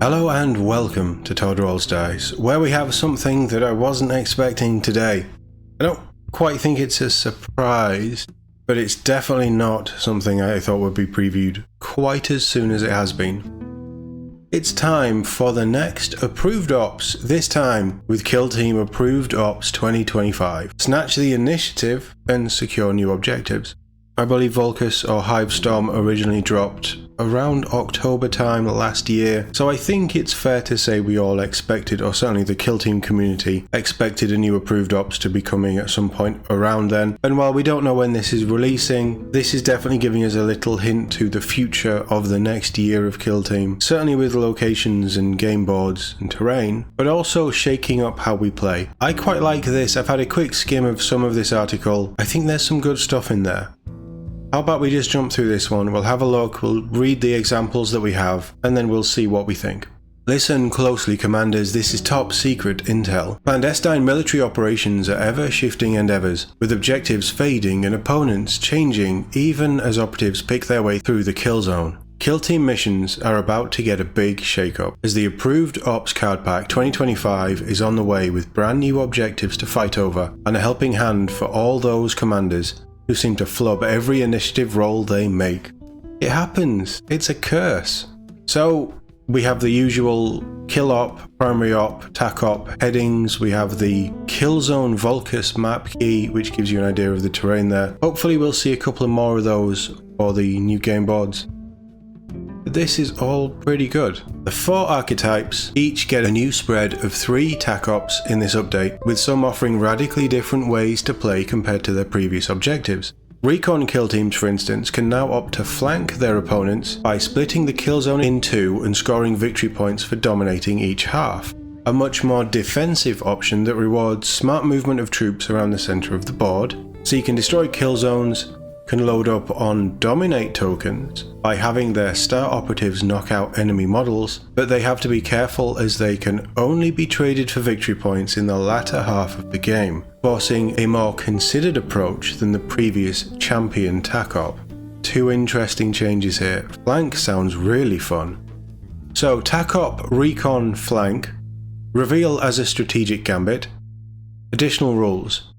Hello and welcome to Todd Rolls Dice, where we have something that I wasn't expecting today. I don't quite think it's a surprise, but it's definitely not something I thought would be previewed quite as soon as it has been. It's time for the next Approved Ops, this time with Kill Team Approved Ops 2025. Snatch the initiative and secure new objectives. I believe Vulcus or Hivestorm originally dropped around October time last year, so I think it's fair to say we all expected, or certainly the Kill Team community expected, a new Approved Ops to be coming at some point around then. And while we don't know when this is releasing, this is definitely giving us a little hint to the future of the next year of Kill Team, certainly with locations and game boards and terrain, but also shaking up how we play. I quite like this. I've had a quick skim of some of this article. I think there's some good stuff in there. How about we just jump through this one, we'll have a look, we'll read the examples that we have, and then we'll see what we think. Listen closely, commanders, this is top secret intel. Clandestine military operations are ever-shifting endeavours, with objectives fading and opponents changing even as operatives pick their way through the kill zone. Kill Team missions are about to get a big shake-up, as the Approved Ops Card Pack 2025 is on the way with brand new objectives to fight over, and a helping hand for all those commanders who seem to flub every initiative roll they make. It happens, it's a curse. So we have the usual kill op, primary op, tac op headings. We have the kill zone Vulcus map key, which gives you an idea of the terrain there. Hopefully we'll see a couple of more of those for the new game boards. This is all pretty good. The 4 archetypes each get a new spread of 3 tac ops in this update, with some offering radically different ways to play compared to their previous objectives. Recon kill teams, for instance, can now opt to flank their opponents by splitting the kill zone in 2 and scoring victory points for dominating each half. A much more defensive option that rewards smart movement of troops around the centre of the board, seek and destroy kill zones, can load up on dominate tokens by having their star operatives knock out enemy models, but they have to be careful as they can only be traded for victory points in the latter half of the game, forcing a more considered approach than the previous champion tac op. 2 interesting changes here. Flank sounds really fun. So tac op, recon, flank, reveal as a strategic gambit. Additional rules.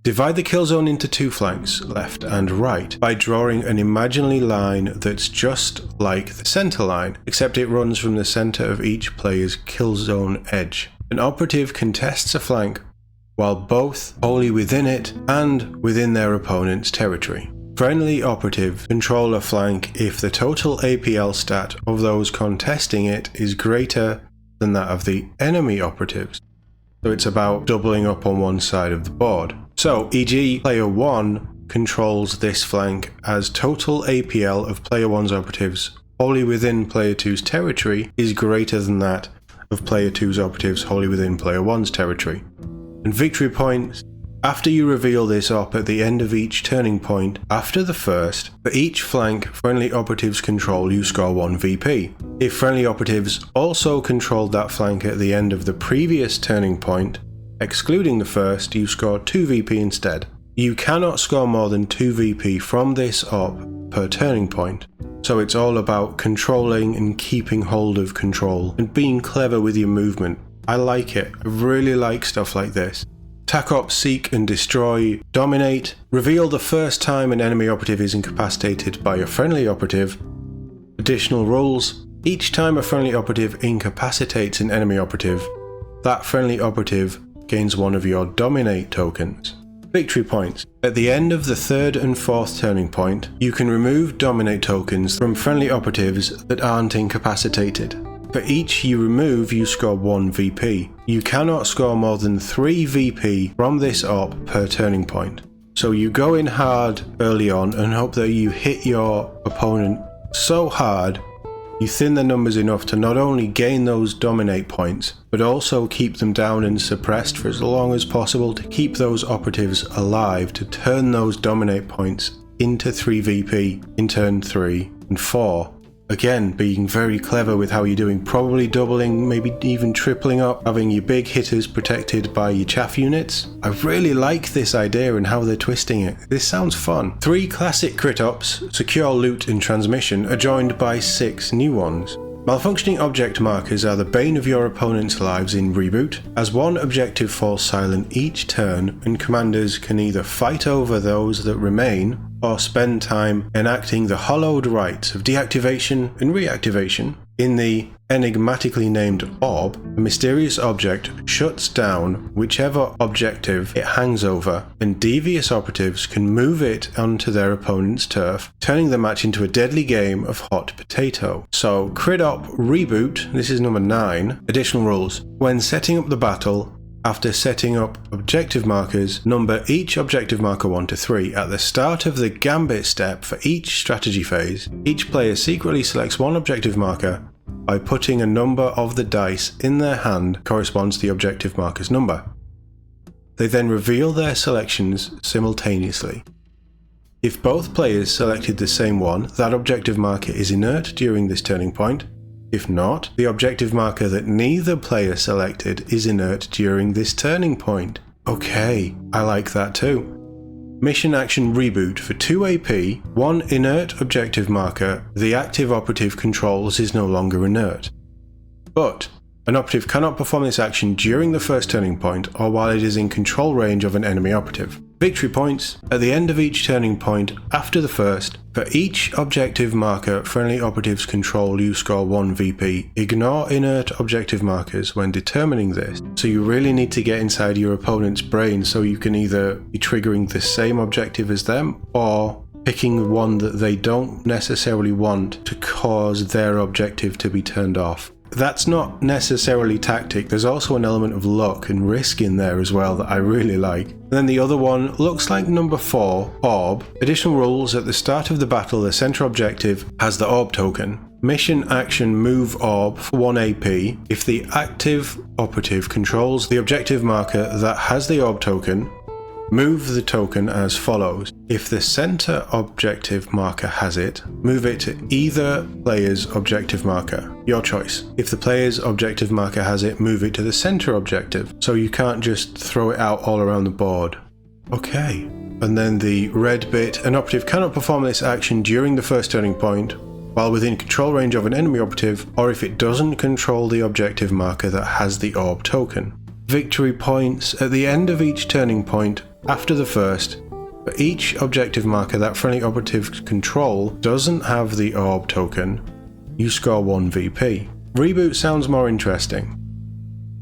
Divide the kill zone into 2 flanks, left and right, by drawing an imaginary line that's just like the center line, except it runs from the center of each player's kill zone edge. An operative contests a flank while both wholly within it and within their opponent's territory. Friendly operatives control a flank if the total APL stat of those contesting it is greater than that of the enemy operatives. So it's about doubling up on one side of the board. So, e.g. player 1 controls this flank as total APL of player 1's operatives wholly within player 2's territory is greater than that of player 2's operatives wholly within player 1's territory. And victory points, after you reveal this op at the end of each turning point after the first, for each flank friendly operatives control you score 1 VP. If friendly operatives also controlled that flank at the end of the previous turning point, excluding the first, you score 2 VP instead. You cannot score more than 2 VP from this op per turning point, so it's all about controlling and keeping hold of control and being clever with your movement. I like it, I really like stuff like this. Tac op, seek and destroy, dominate, reveal the first time an enemy operative is incapacitated by a friendly operative. Additional rules, each time a friendly operative incapacitates an enemy operative, that friendly operative gains 1 of your dominate tokens. Victory points. At the end of the 3rd and 4th turning point, you can remove dominate tokens from friendly operatives that aren't incapacitated. For each you remove, you score 1 VP. You cannot score more than 3 VP from this op per turning point. So you go in hard early on and hope that you hit your opponent so hard you thin the numbers enough to not only gain those dominate points, but also keep them down and suppressed for as long as possible to keep those operatives alive, to turn those dominate points into 3 VP in turn 3 and 4. Again, being very clever with how you're doing, probably doubling, maybe even tripling up, having your big hitters protected by your chaff units. I really like this idea and how they're twisting it. This sounds fun. 3 classic crit ops, secure loot and transmission, are joined by 6 new ones. Malfunctioning object markers are the bane of your opponent's lives in Reboot, as one objective falls silent each turn and commanders can either fight over those that remain or spend time enacting the hallowed rites of deactivation and reactivation. In the enigmatically named orb, a mysterious object shuts down whichever objective it hangs over, and devious operatives can move it onto their opponent's turf, turning the match into a deadly game of hot potato. So, Crit Op Reboot, this is number 9, additional rules. When setting up the battle, after setting up objective markers, number each objective marker 1 to 3. At the start of the Gambit step for each strategy phase, each player secretly selects one objective marker by putting a number of the dice in their hand corresponds to the objective marker's number. They then reveal their selections simultaneously. If both players selected the same one, that objective marker is inert during this turning point. If not, the objective marker that neither player selected is inert during this turning point. Okay, I like that too. Mission Action Reboot for 2 AP, one inert objective marker the active operative controls is no longer inert. But an operative cannot perform this action during the first turning point or while it is in control range of an enemy operative. Victory points. At the end of each turning point after the first, for each objective marker friendly operatives control you score 1 VP. Ignore inert objective markers when determining this, so you really need to get inside your opponent's brain so you can either be triggering the same objective as them or picking one that they don't necessarily want to cause their objective to be turned off. That's not necessarily tactic, there's also an element of luck and risk in there as well that I really like. And then the other one looks like number 4, Orb. Additional rules: at the start of the battle the center objective has the Orb token. Mission Action Move Orb for 1 AP. If the active operative controls the objective marker that has the Orb token, move the token as follows. If the center objective marker has it, move it to either player's objective marker. Your choice. If the player's objective marker has it, move it to the center objective, so you can't just throw it out all around the board. Okay. And then the red bit, an operative cannot perform this action during the first turning point while within control range of an enemy operative, or if it doesn't control the objective marker that has the orb token. Victory points. At the end of each turning point after the first, for each objective marker that friendly operatives control doesn't have the orb token, you score 1 VP. Reboot sounds more interesting.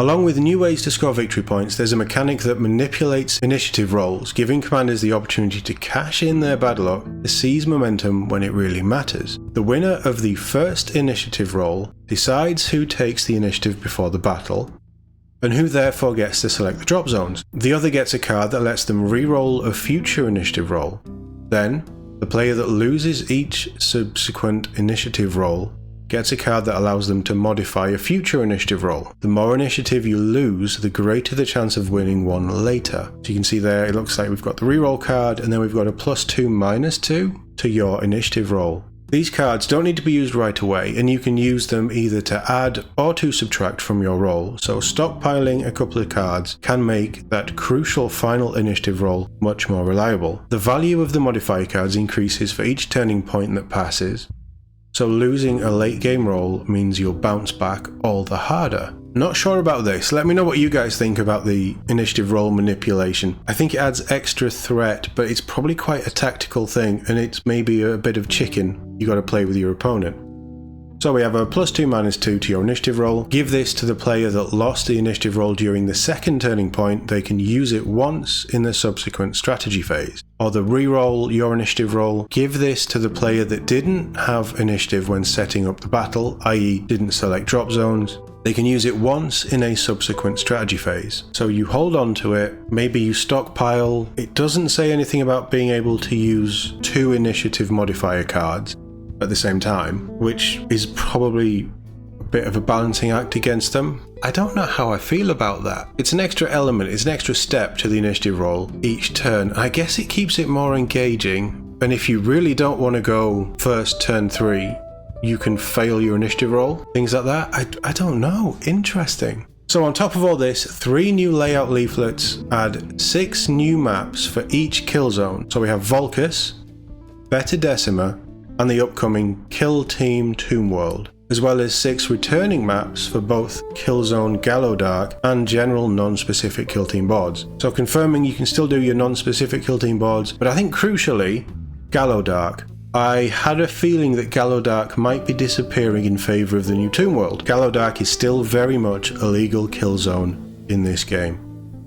Along with new ways to score victory points, there's a mechanic that manipulates initiative rolls, giving commanders the opportunity to cash in their bad luck to seize momentum when it really matters. The winner of the first initiative roll decides who takes the initiative before the battle, and who therefore gets to select the drop zones. The other gets a card that lets them re-roll a future initiative roll. Then, the player that loses each subsequent initiative roll gets a card that allows them to modify a future initiative roll. The more initiative you lose, the greater the chance of winning one later. So you can see there, it looks like we've got the re-roll card, and then we've got a +2 -2 to your initiative roll. These cards don't need to be used right away, and you can use them either to add or to subtract from your roll, so stockpiling a couple of cards can make that crucial final initiative roll much more reliable. The value of the modifier cards increases for each turning point that passes, so losing a late game roll means you'll bounce back all the harder. Not sure about this. Let me know what you guys think about the initiative roll manipulation. I think it adds extra threat, but it's probably quite a tactical thing, and it's maybe a bit of chicken you got to play with your opponent. So we have a +2 -2 to your initiative roll. Give this to the player that lost the initiative roll during the second turning point. They can use it once in the subsequent strategy phase. Or the re-roll your initiative roll. Give this to the player that didn't have initiative when setting up the battle, i.e. didn't select drop zones. They can use it once in a subsequent strategy phase. So you hold on to it, maybe you stockpile. It doesn't say anything about being able to use 2 initiative modifier cards at the same time, which is probably a bit of a balancing act against them. I don't know how I feel about that. It's an extra element, it's an extra step to the initiative roll each turn. I guess it keeps it more engaging, and if you really don't want to go first turn 3, you can fail your initiative roll, things like that. I don't know. Interesting. So on top of all this, 3 new layout leaflets add 6 new maps for each kill zone. So we have Volcus, Beta Decima, and the upcoming Kill Team Tomb World. as well as 6 returning maps for both Killzone Gallowdark and general non-specific kill team boards. So confirming you can still do your non-specific kill team boards, but I think crucially, Gallowdark. I had a feeling that Gallowdark might be disappearing in favour of the new Tomb World. Gallowdark is still very much a legal kill zone in this game,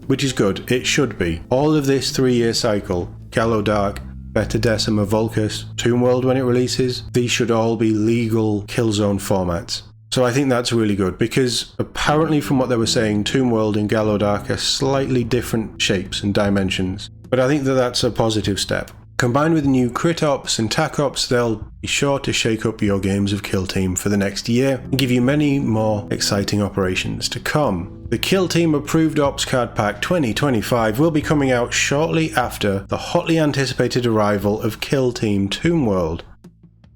which is good. It should be. All of this 3-year cycle, Gallowdark, Beta Decima, Vulcus, Tomb World when it releases, these should all be legal kill zone formats. So I think that's really good, because apparently from what they were saying, Tomb World and Gallowdark are slightly different shapes and dimensions. But I think that that's a positive step. Combined with new crit ops and tac ops, they'll be sure to shake up your games of Kill Team for the next year and give you many more exciting operations to come. The Kill Team Approved Ops Card Pack 2025 will be coming out shortly after the hotly anticipated arrival of Kill Team Tomb World.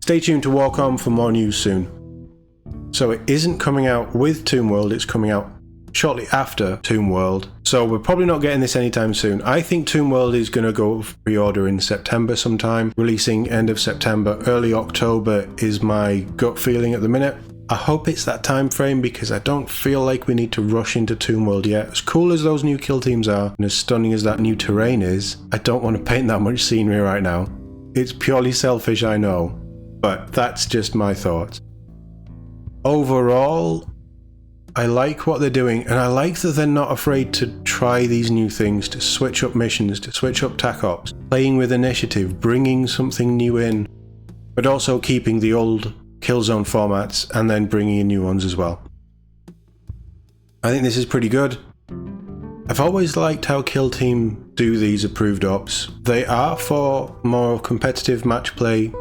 Stay tuned to Warcom for more news soon. So it isn't coming out with Tomb World, it's coming out shortly after Tomb World, so we're probably not getting this anytime soon. I think Tomb World is going to go pre-order in September sometime, releasing end of September, early October is my gut feeling at the minute. I hope it's that time frame, because I don't feel like we need to rush into Tomb World yet. As cool as those new kill teams are, and as stunning as that new terrain is, I don't want to paint that much scenery right now. It's purely selfish, I know, but that's just my thoughts. Overall, I like what they're doing, and I like that they're not afraid to try these new things, to switch up missions, to switch up tac ops, playing with initiative, bringing something new in, but also keeping the old Killzone formats and then bringing in new ones as well. I think this is pretty good. I've always liked how Kill Team do these approved ops. They are for more competitive match play.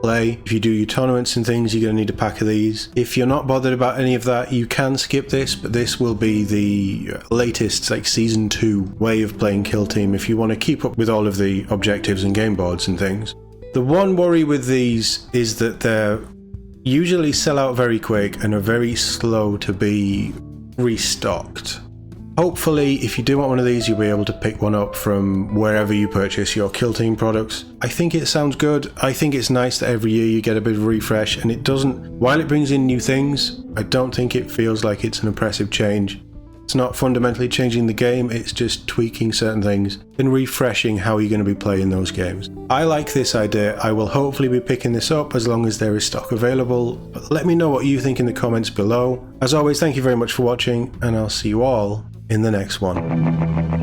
If you do your tournaments and things, you're going to need a pack of these. If you're not bothered about any of that, you can skip this, but this will be the latest, like Season 2 way of playing Kill Team if you want to keep up with all of the objectives and game boards and things. The one worry with these is that they're usually sell out very quick and are very slow to be restocked. Hopefully, if you do want one of these, you'll be able to pick one up from wherever you purchase your Kill Team products. I think it sounds good. I think it's nice that every year you get a bit of a refresh, and it doesn't, while it brings in new things, I don't think it feels like it's an oppressive change. It's not fundamentally changing the game, it's just tweaking certain things and refreshing how you're going to be playing those games. I like this idea. I will hopefully be picking this up as long as there is stock available. But let me know what you think in the comments below. As always, thank you very much for watching, and I'll see you all in the next one.